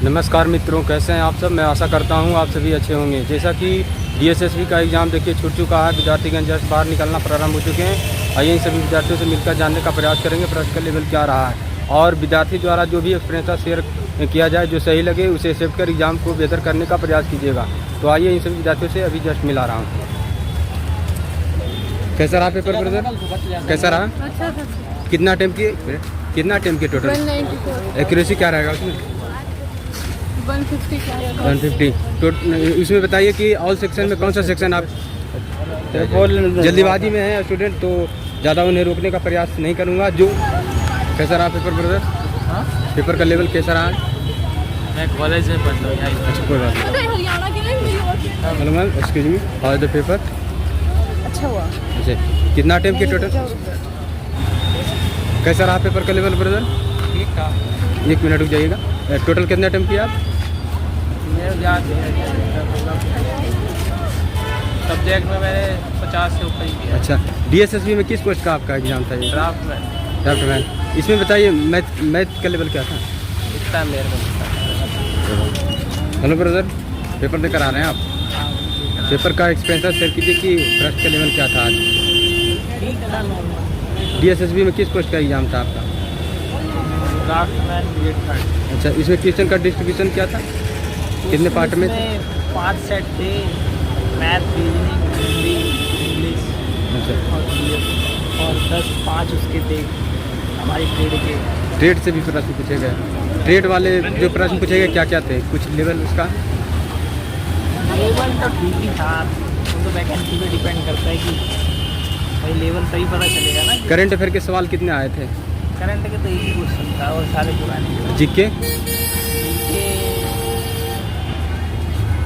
नमस्कार मित्रों, कैसे हैं आप सब। मैं आशा करता हूं आप सभी अच्छे होंगे। जैसा कि डीएसएसबी का एग्ज़ाम देखिए छूट चुका है, विद्यार्थीगण जस्ट बाहर निकलना प्रारंभ हो चुके हैं। आइए इन सभी विद्यार्थियों से मिलकर जानने का प्रयास करेंगे प्रश्न का लेवल क्या रहा है, और विद्यार्थी द्वारा जो भी एक्सपीरियंस शेयर किया जाए, जो सही लगे उसे एक्सेप्ट कर एग्ज़ाम को बेहतर करने का प्रयास कीजिएगा। तो आइए इन सभी विद्यार्थियों से अभी जस्ट मिला रहा हूँ। कैसा रहा पेपर ब्रदर, कैसा रहा? अच्छा था। कितना अटेम्प्ट किए, कितना अटेम्प्ट किए टोटल? 194। एक्यूरेसी क्या रहेगा उसमें? 150 का है। 150। इसमें बताइए कि ऑल सेक्शन में कौन सा सेक्शन आप जल्दीबाजी में है स्टूडेंट, तो ज़्यादा उन्हें रोकने का प्रयास नहीं करूँगा। जो कैसा रहा पेपर ब्रदर? पेपर का लेवल कैसा रहा? मैं कॉलेज में पढ़ता हूँ यहाँ। अच्छा, कोई बात नहीं। हरियाणा की नहीं। Hello ma'am, excuse me, how is the paper? अच्छा हुआ। अच्छा, कितना अटेम्प्ट किए टोटल? कैसा रहा पेपर का लेवल ब्रदर? ठीक था। 1 मिनट रुक जाइएगा। टोटल कितने अटेम्प्ट किए आप? सब्जेक्ट में मैंने 50 से ऊपर ही किया। अच्छा, डीएसएसबी में किस पोस्ट का आपका एग्जाम था ये? ड्राफ्ट में ड्राफ्ट मैन। इसमें बताइए मैथ का लेवल क्या था? इतना मेरे को हेलो ब्रदर, पेपर देकर आ रहे हैं आप? पेपर का एक्सपीरियंस शेयर कीजिए कि प्रश्न का लेवल क्या था आज? ठीक था। डीएसएसबी में किस पोस्ट का एग्जाम था आपका? ड्राफ्ट में ग्रेड 3। अच्छा, इसमें क्वेश्चन का डिस्ट्रीब्यूशन क्या था, कितने पार्ट में? 5 सेट थे, मैथ, रीजनिंग, हिंदी, इंग्लिश अच्छा, और 5 उसके थे हमारी ट्रेड के। ट्रेड से भी प्रश्न पूछे गए? ट्रेड वाले जो प्रश्न पूछे गए क्या क्या थे, कुछ लेवल उसका? लेवल तो ठीक ही था, वो तो वैकेंसी पे डिपेंड करता है कि भाई लेवल सही पता चलेगा ना। करंट अफेयर के सवाल कितने आए थे? करंट के तो एक ही क्वेश्चन था और सारे पुराने। जीके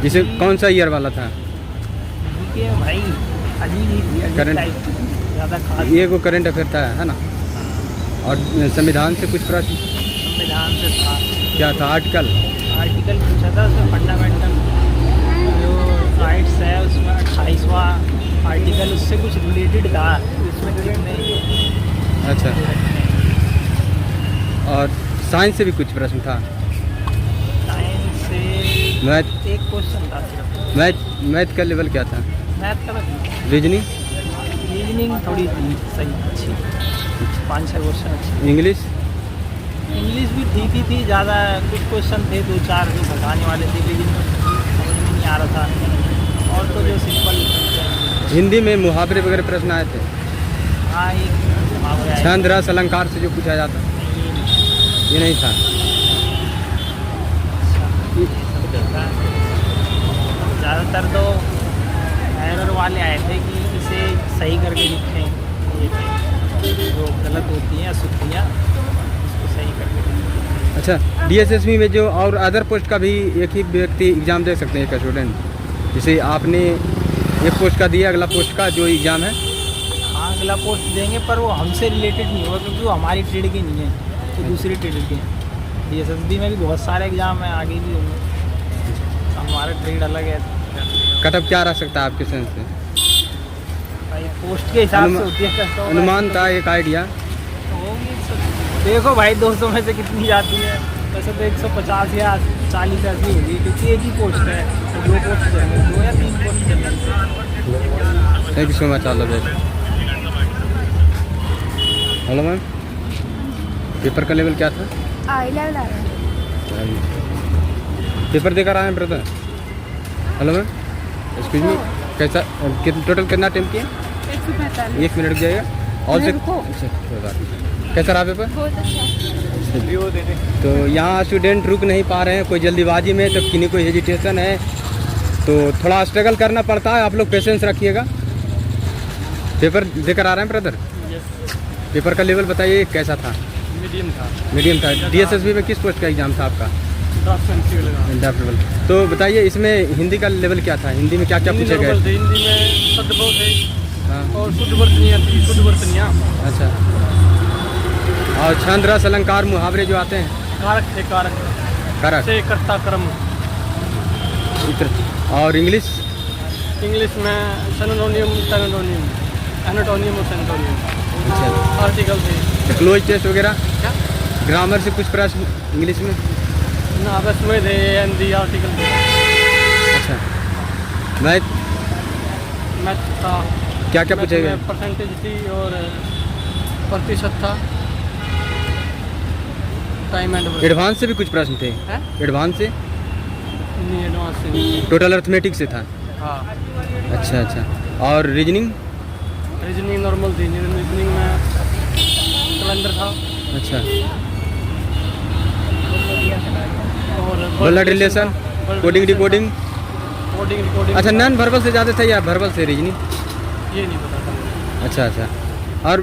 जिसे कौन सा ईयर वाला था? जीके भाई अजीब ही थी, अजीब करंट टाइप की, ज़्यादा खास। ये वो करंट अफेयर था, है ना? और संविधान से कुछ प्रश्न संविधान से था। क्या था? आर्टिकल पूछा था उसमें, फंडामेंटल जो राइट्स है उसमें 28वां आर्टिकल, उससे कुछ रिलेटेड था उसमें कितने। अच्छा, और साइंस से भी कुछ प्रश्न था? साइंस से मैथ एक क्वेश्चन था सिर्फ। मैथ का लेवल क्या था? मैथ का रीजनिंग थोड़ी थी सही, अच्छी, 5-6 क्वेश्चन अच्छे। इंग्लिश भी ठीक ही थी, ज़्यादा कुछ क्वेश्चन थे 2-4 जो भगाने वाले थे, लेकिन समझ में नहीं आ रहा था। और तो जो सिंपल। हिंदी में मुहावरे वगैरह प्रश्न आए थे? हाँ, एक मुहावरा है। छंद रस अलंकार से जो पूछा जाता, ये नहीं था? ज़्यादातर तो एरर वाले आए थे कि इसे सही करके लिखें, ये जो गलत होती हैं अशुद्धियाँ इसको सही करके लिखें। अच्छा, डीएसएसबी में जो और अदर पोस्ट का भी एक ही व्यक्ति एग्ज़ाम दे सकते हैं, एक स्टूडेंट? जैसे आपने एक पोस्ट का दिया, अगला पोस्ट का जो एग्ज़ाम है? हाँ, अगला पोस्ट देंगे, पर वो हमसे रिलेटेड नहीं होगा क्योंकि वो हमारी ट्रेड के नहीं है, तो दूसरी ट्रेड के हैं। डीएसएसबी में भी बहुत सारे एग्ज़ाम हैं, आगे भी होंगे, हमारा ट्रेड अलग है। कटअप क्या रह सकता है आपके सेंस से? भाई पोस्ट के हिसाब से होती है, अनुमान था, एक आइडिया? होगी देखो भाई 200 में से कितनी जाती है, वैसे तो 150 या 40 ऐसी होगी, क्योंकि एक ही पोस्ट है, तो 2 पोस्ट चलेंगे, 2 या 3 पोस्ट चलेंगे। Thank you so much, all the best. Hello ma'am, paper का लेवल क्या था? पेपर देकर आए हैं ब्रदर? हेलो मैम, एक्सक्यूज मी, कैसा टोटल कितना अटेम्प्ट किया? 145। 1 मिनट जाएगा। और से कैसा रहा पेपर? बहुत अच्छा। तो यहाँ स्टूडेंट रुक नहीं पा रहे हैं, कोई जल्दीबाजी में, तो किन्हीं कोई हेजिटेशन है, तो थोड़ा स्ट्रगल करना पड़ता है। आप लोग पेशेंस रखिएगा। पेपर देकर आ रहे हैं ब्रदर? पेपर का लेवल बताइए कैसा था? मीडियम था। डीएसएसबी में किस पोस्ट का एग्ज़ाम था आपका? Draft level. तो बताइए इसमें हिंदी का लेवल क्या था? हिंदी में क्या क्या पूछे गए? हिंदी में शब्द बहुत है। हाँ, और शुद्ध वर्तनियाँ। अच्छा, और छंद रस अलंकार मुहावरे जो आते हैं? कारक थे, कारक से कर्ता कर्म। और इंग्लिश में सिनोनिम, एनाटोनियम और सेंटोनियम। अच्छा, आर्टिकल थे। क्लोज टेस्ट वगैरह? क्या? ग्रामर से कुछ प्रश्न इंग्लिश में? ना बस हुए थे हिंदी आर्टिकल अच्छा मैथ मैथ था। क्या क्या पूछे गए? परसेंटेज थी और प्रतिशत था। टाइम एंड एडवांस से भी कुछ प्रश्न थे? है एडवांस से? नहीं, एडवांस से नहीं। टोटल अर्थमेटिक से था? हाँ, अच्छा अच्छा। और रीजनिंग? रीजनिंग नॉर्मल थी। रीजनिंग में कैलेंडर था अच्छा। और blood relation, coding decoding? Coding recording. अच्छा, नॉन वर्बल से ज़्यादा था या वर्बल से रीजनिंग? ये नहीं पता था। अच्छा अच्छा। और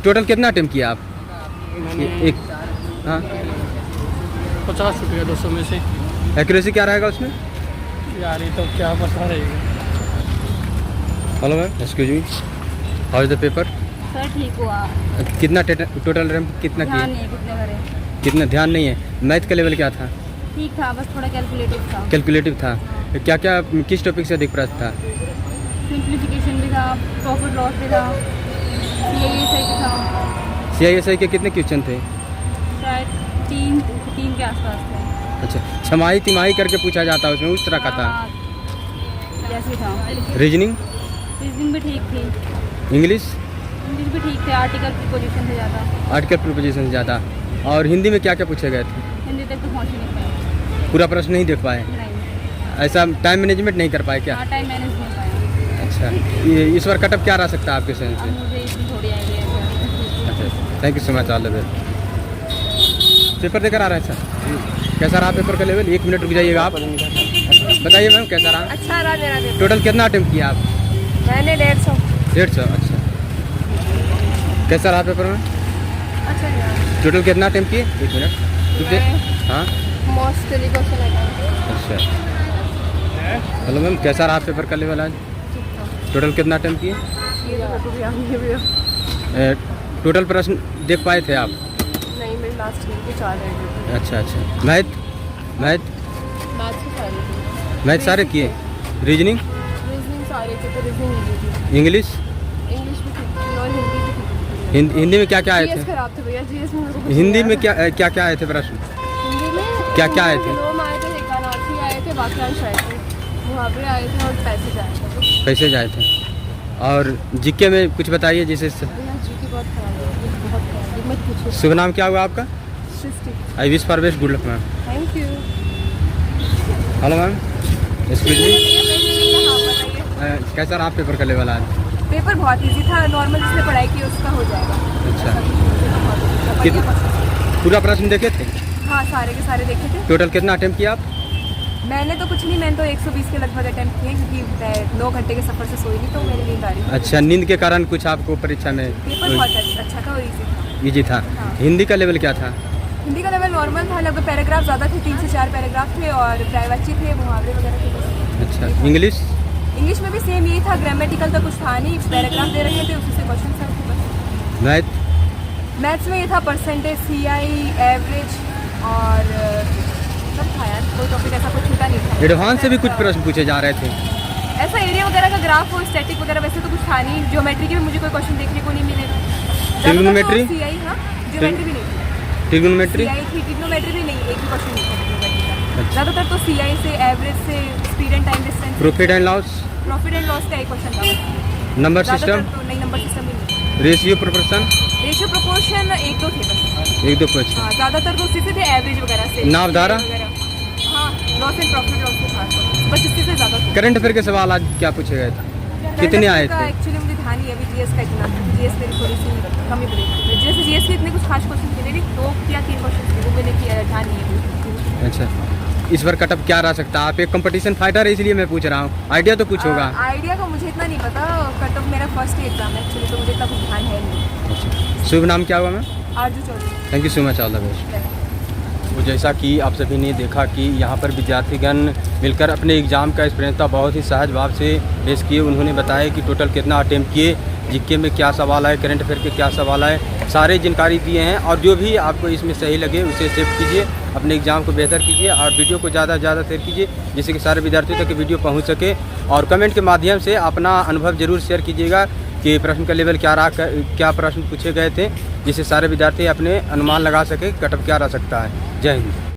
टोटल कितना अटेम्प्ट किया आप? मैंने एक हाँ 50 रुपया 200 में से। एक्यूरेसी क्या रहेगा उसमें? यार ये तो क्या पता रहेगा। Hello ma'am, excuse me, how is the paper? Sir ठीक हुआ। कितना टोटल रैंक कितना ध्यान किए? नहीं कितने करे। कितना ध्यान नहीं है? मैथ का लेवल क्या था? ठीक था, बस थोड़ा कैलकुलेटिव था। कैलकुलेटिव था? क्या क्या किस टॉपिक से अधिक प्रश्न था? सिंप्लीफिकेशन भी था, प्रॉफिट लॉस भी था, CISI भी था। CISI के कितने क्वेश्चन थे? शायद तीन के आसपास थे। अच्छा, छमाही तिमाही करके पूछा जाता है उसमें, उस तरह का था? हाँ, जैसे था। रीजनिंग? रीजनिंग भी ठीक थी। इंग्लिश? इंग्लिश भी ठीक थे, आर्टिकल प्रीपोजिशन से ज़्यादा। आर्टिकल प्रीपोजिशन से ज़्यादा। और हिंदी में क्या क्या पूछे गए थे? हिंदी तक तो पहुँच ही नहीं पाए। पूरा प्रश्न नहीं देख पाए? नहीं, ऐसा टाइम मैनेजमेंट नहीं कर पाए क्या? हाँ, टाइम मैनेज नहीं पाया। अच्छा, ये इस बार कटअप क्या रह सकता है आपके सेंस अब से? मुझे इसमें थोड़ी आइडिया है। अच्छा, thank you so much, all the best. Paper देकर आ रहे हैं सर? कैसा रहा पेपर का लेवल? 1 मिनट रुक जाइएगा आप। बताइए मैम, कैसा रहा? अच्छा रहा मेरा पेपर। टोटल कितना अटेम्प्ट किया आप? मैंने 150। 150? अच्छा। कैसा रहा पेपर में? अच्छा यार, टोटल कितना अटेम्प्ट किए? 1 मिनट रुक जाइए। हाँ मोस्टली क्वेश्चन आएगा। अच्छा। हेलो मैम, कैसा रहा पेपर का लेवल आज? टोटल कितना अटेम्प्ट किए? टोटल प्रश्न देख पाए थे आप? नहीं, मेरी लास्ट वीक के 4 रहे। अच्छा अच्छा। मैथ? मैथ मैथ्स के सारे थे। मैथ सारे किए? रीजनिंग? रीजनिंग सारे थे, तो रीजनिंग नहीं थी। इंग्लिश? इंग्लिश भी थी और हिंदी भी थी। हिंदी में क्या क्या आए जीएस थे? खराब थे भैया, जीएस में मेरे को कुछ हिंदी नहीं में आया। क्या क्या आए थे प्रश्न? हिंदी में क्या आए थे? विलोम आए थे, एकानार्थी आए थे, वाक्यांश आए थे, मुहावरे आए थे और पैसेज आए थे। पैसे जाए थे? और जीके में कुछ बताइए जिसे। भैया जी की बहुत खराब है, बहुत खराब है, मत पूछो। शुभ नाम क्या हुआ आपका? Srishti. I wish for best, good luck ma'am. Thank you. Hello ma'am, excuse me, हाँ, बताइए। कैसा रहा पेपर का लेवल आज? पेपर बहुत इजी था, नॉर्मल जिसने पढ़ाई की उसका हो जाएगा। अच्छा, पूरा प्रश्न देखे थे? हाँ, सारे के सारे देखे थे। टोटल कितना अटेम्प्ट किया आप? मैंने तो कुछ नहीं, मैंने तो 120 के लगभग अटेम्प्ट किए, क्योंकि मैं 9 घंटे के सफ़र से सोई नहीं, तो मेरी नींद आ रही थी। अच्छा, नींद के कारण कुछ आपको परीक्षा में पेपर बहुत अच्छा था और इजी था। इजी था? हाँ। हिंदी का लेवल क्या था? हिंदी का लेवल नॉर्मल था, लगभग पैराग्राफ ज़्यादा थे, 3 से 4 पैराग्राफ थे और प्रायवाची थे, मुहावरे वगैरह थे बस। अच्छा, इंग्लिश? इंग्लिश में भी सेम यही था, ग्रामेटिकल तो कुछ था नहीं, पैराग्राफ दे रखे थे, उसी से क्वेश्चन सर थे बस। मैथ? मैथ्स में ये था परसेंटेज, CI, एवरेज और सब था यार, कोई टॉपिक ऐसा कुछ छूटा नहीं था। एडवांस से भी कुछ प्रश्न पूछे जा रहे थे? ऐसा एरिया वगैरह का ग्राफ और स्टैटिक वगैरह वैसे तो कुछ था नहीं। ज्योमेट्री के भी मुझे कोई क्वेश्चन देखने को नहीं मिले। Trigonometry? CI, हाँ, ज्योमेट्री भी नहीं थी। ट्रिग्नोमेट्री? CI थी, ट्रिग्नोमेट्री भी नहीं, एक भी क्वेश्चन नहीं था ट्रिग्नोमेट्री का। ज़्यादातर तो CI से, एवरेज से, speed and time distance, profit and loss? Profit and loss का एक क्वेश्चन था। Number system? ज़्यादातर तो नहीं, नंबर सिस्टम भी नहीं। Ratio proportion? रेशियो प्रोपोर्शन 1-2 थे बस। 1-2 क्वेश्चन? हाँ, ज़्यादातर तो उसी से थे, एवरेज वगैरह से। नामधारा? हाँ, लॉस एंड प्रॉफिट लॉस के साथ बस इससे ज़्यादा था। करंट अफेयर के सवाल आज क्या पूछे गए थे? कितने आए थे? एक्चुअली मुझे ध्यान नहीं है अभी जीएस का इतना, जीएस मेरी थोड़ी सी कमी पड़ी। जैसे जीएस के इतने कुछ खास क्वेश्चन थे नहीं, 2 या 3 क्वेश्चन थे, वो मैंने किया, ध्यान नहीं है। अच्छा, इस बार कटअप क्या रह सकता है? आप एक कंपटीशन फाइटर है इसलिए मैं पूछ रहा हूँ, आइडिया तो कुछ होगा। आइडिया का मुझे इतना नहीं पता, कटअप मेरा फर्स्ट ही एग्जाम है एक्चुअली, तो मुझे इतना कुछ ध्यान है नहीं। अच्छा, शुभ नाम क्या हुआ ma'am? Arzoo Chaudhary. Thank you so much, all the best. तो जैसा कि आप सभी ने देखा कि यहाँ पर विद्यार्थीगण मिलकर अपने एग्ज़ाम का एक्सपीरियंस था बहुत ही सहज भाव से पेश किए। उन्होंने बताया कि टोटल कितना अटेम्प्ट किए, जीके में क्या सवाल आए, करंट अफेयर के क्या सवाल आए, सारे जानकारी दिए हैं। और जो भी आपको इसमें सही लगे उसे सेव कीजिए, अपने एग्ज़ाम को बेहतर कीजिए और वीडियो को ज़्यादा से ज़्यादा शेयर कीजिए, जिससे कि सारे विद्यार्थियों तक वीडियो पहुँच सके। और कमेंट के माध्यम से अपना अनुभव ज़रूर शेयर कीजिएगा कि प्रश्न का लेवल क्या रहा, क्या प्रश्न पूछे गए थे, जिससे सारे विद्यार्थी अपने अनुमान लगा सके कटअप क्या रह सकता है। जय हिंद।